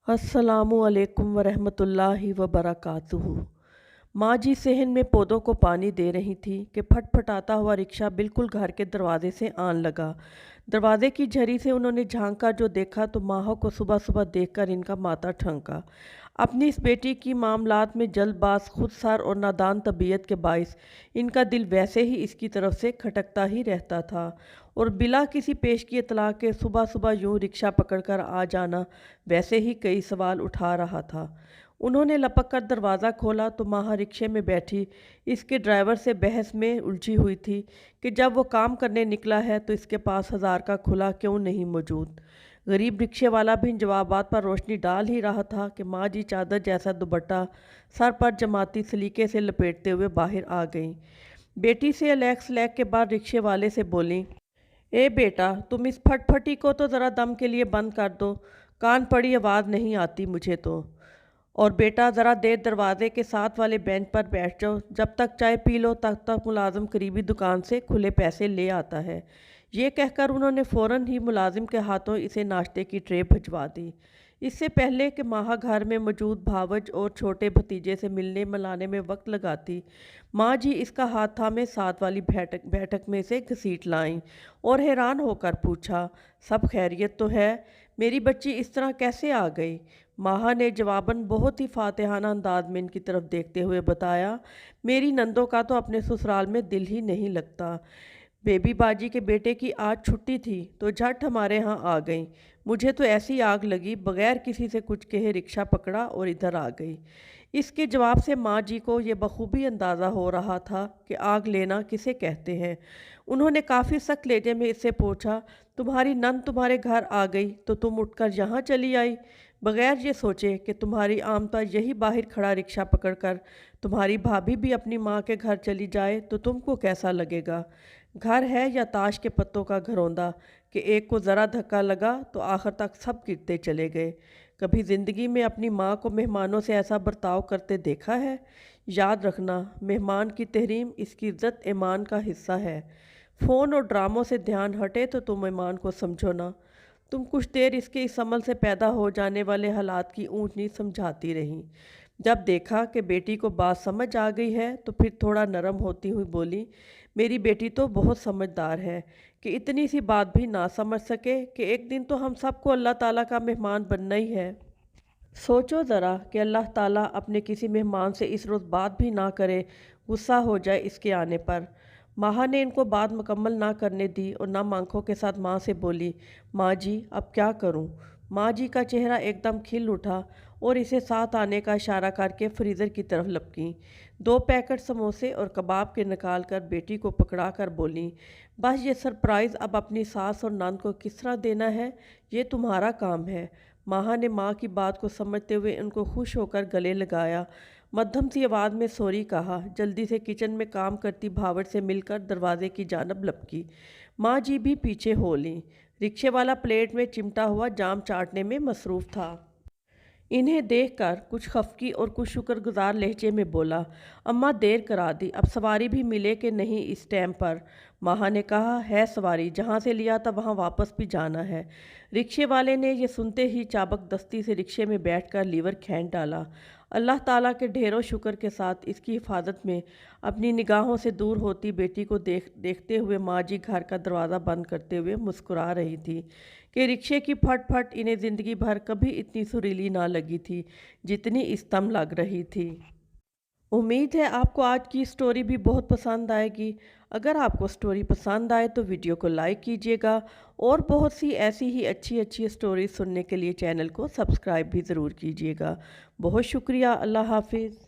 अस्सलामुअलैकुम वरहमतुल्लाहि वबरकातुहू। माँ जी सेहन में पौधों को पानी दे रही थी कि फटफटाता हुआ रिक्शा बिल्कुल घर के दरवाजे से आन लगा। दरवाजे की झरी से उन्होंने झांक कर जो देखा तो माह को सुबह सुबह देखकर इनका माथा ठनका। अपनी इस बेटी की मामलात में जल्दबाज, खुदसर और नादान तबीयत के बाइस इनका दिल वैसे ही इसकी तरफ से खटकता ही रहता था, और बिला किसी पेश की इतला के सुबह सुबह यूं रिक्शा पकड़कर आ जाना वैसे ही कई सवाल उठा रहा था। उन्होंने लपक कर दरवाज़ा खोला तो माह रिक्शे में बैठी इसके ड्राइवर से बहस में उलझी हुई थी कि जब वो काम करने निकला है तो इसके पास 1000 का खुला क्यों नहीं मौजूद। गरीब रिक्शे वाला भी इन जवाबात पर रोशनी डाल ही रहा था कि माँ जी चादर जैसा दुपट्टा सर पर जमाती सलीके से लपेटते हुए बाहर आ गईं। बेटी से अलैक्स लैक के बाद रिक्शे वाले से बोलीं, ए बेटा, तुम इस फटफटी को तो ज़रा दम के लिए बंद कर दो, कान पड़ी आवाज़ नहीं आती मुझे तो। और बेटा, ज़रा देर दरवाजे के साथ वाले बेंच पर बैठ जाओ, जब तक चाय पी लो तब तक मुलाजिम करीबी दुकान से खुले पैसे ले आता है। ये कहकर उन्होंने फ़ौरन ही मुलाजिम के हाथों इसे नाश्ते की ट्रे भिजवा दी। इससे पहले कि माह घर में मौजूद भावज और छोटे भतीजे से मिलने मिलाने में वक्त लगाती, माँ जी इसका हाथ थामे साथ वाली बैठक बैठक में से घसीट लाईं और हैरान होकर पूछा, सब खैरियत तो है? मेरी बच्ची इस तरह कैसे आ गई? माह ने जवाबन बहुत ही फातिहाना अंदाज में इनकी तरफ देखते हुए बताया, मेरी नंदों का तो अपने ससुराल में दिल ही नहीं लगता। बेबी बाजी के बेटे की आज छुट्टी थी तो झट हमारे यहाँ आ गई। मुझे तो ऐसी आग लगी, बगैर किसी से कुछ कहे रिक्शा पकड़ा और इधर आ गई। इसके जवाब से माँ जी को ये बखूबी अंदाज़ा हो रहा था कि आग लेना किसे कहते हैं। उन्होंने काफ़ी सख्त लहजे में इससे पूछा, तुम्हारी नंद तुम्हारे घर आ गई तो तुम उठकर यहाँ चली आई, बगैर ये सोचे कि तुम्हारी आमता यही बाहर खड़ा रिक्शा पकड़कर तुम्हारी भाभी भी अपनी माँ के घर चली जाए तो तुमको कैसा लगेगा? घर है या ताश के पत्तों का घरौंदा कि एक को ज़रा धक्का लगा तो आखिर तक सब गिरते चले गए। कभी ज़िंदगी में अपनी माँ को मेहमानों से ऐसा बर्ताव करते देखा है? याद रखना, मेहमान की तहरीम इसकी इज़्ज़त ईमान का हिस्सा है। फ़ोन और ड्रामों से ध्यान हटे तो तुम ईमान को समझो ना। तुम कुछ देर इसके इस अमल से पैदा हो जाने वाले हालात की ऊंच नीच समझाती रहीं। जब देखा कि बेटी को बात समझ आ गई है तो फिर थोड़ा नरम होती हुई बोली, मेरी बेटी तो बहुत समझदार है कि इतनी सी बात भी ना समझ सके कि एक दिन तो हम सबको अल्लाह ताला का मेहमान बनना ही है। सोचो ज़रा कि अल्लाह ताला अपने किसी मेहमान से इस रोज़ बात भी ना करे, गुस्सा हो जाए इसके आने पर। माह ने इनको बात मुकम्मल ना करने दी और नम आंखों के साथ माँ से बोली, माँ जी अब क्या करूँ? माँ जी का चेहरा एकदम खिल उठा और इसे साथ आने का इशारा करके फ्रीज़र की तरफ लपकीं। 2 पैकेट समोसे और कबाब के निकाल कर बेटी को पकड़ा कर बोलीं, बस ये सरप्राइज़ अब अपनी सास और नंद को किस तरह देना है, ये तुम्हारा काम है। माह ने माँ की बात को समझते हुए उनको खुश होकर गले लगाया। मध्यम सी आवाज़ में सॉरी कहा, जल्दी से किचन में काम करती भावड़ से मिलकर दरवाजे की जानब लपकी। माँ जी भी पीछे हो लीं। रिक्शे वाला प्लेट में चिमटा हुआ जाम चाटने में मसरूफ़ था। इन्हें देखकर कुछ खफकी और कुछ शुक्रगुजार लहजे में बोला, अम्मा देर करा दी, अब सवारी भी मिले कि नहीं इस टाइम पर? माह ने कहा, है सवारी, जहाँ से लिया था वहाँ वापस भी जाना है। रिक्शे वाले ने ये सुनते ही चाबक दस्ती से रिक्शे में बैठकर लीवर खींच डाला। अल्लाह ताला के ढेरों शुक्र के साथ इसकी हिफाजत में अपनी निगाहों से दूर होती बेटी को देखते हुए माँ जी घर का दरवाज़ा बंद करते हुए मुस्कुरा रही थी कि रिक्शे की फट इन्हें ज़िंदगी भर कभी इतनी सुरीली ना लगी थी जितनी इस दम लग रही थी। उम्मीद है आपको आज की स्टोरी भी बहुत पसंद आएगी। अगर आपको स्टोरी पसंद आए तो वीडियो को लाइक कीजिएगा और बहुत सी ऐसी ही अच्छी अच्छी स्टोरी सुनने के लिए चैनल को सब्सक्राइब भी ज़रूर कीजिएगा। बहुत शुक्रिया। अल्लाह हाफिज़।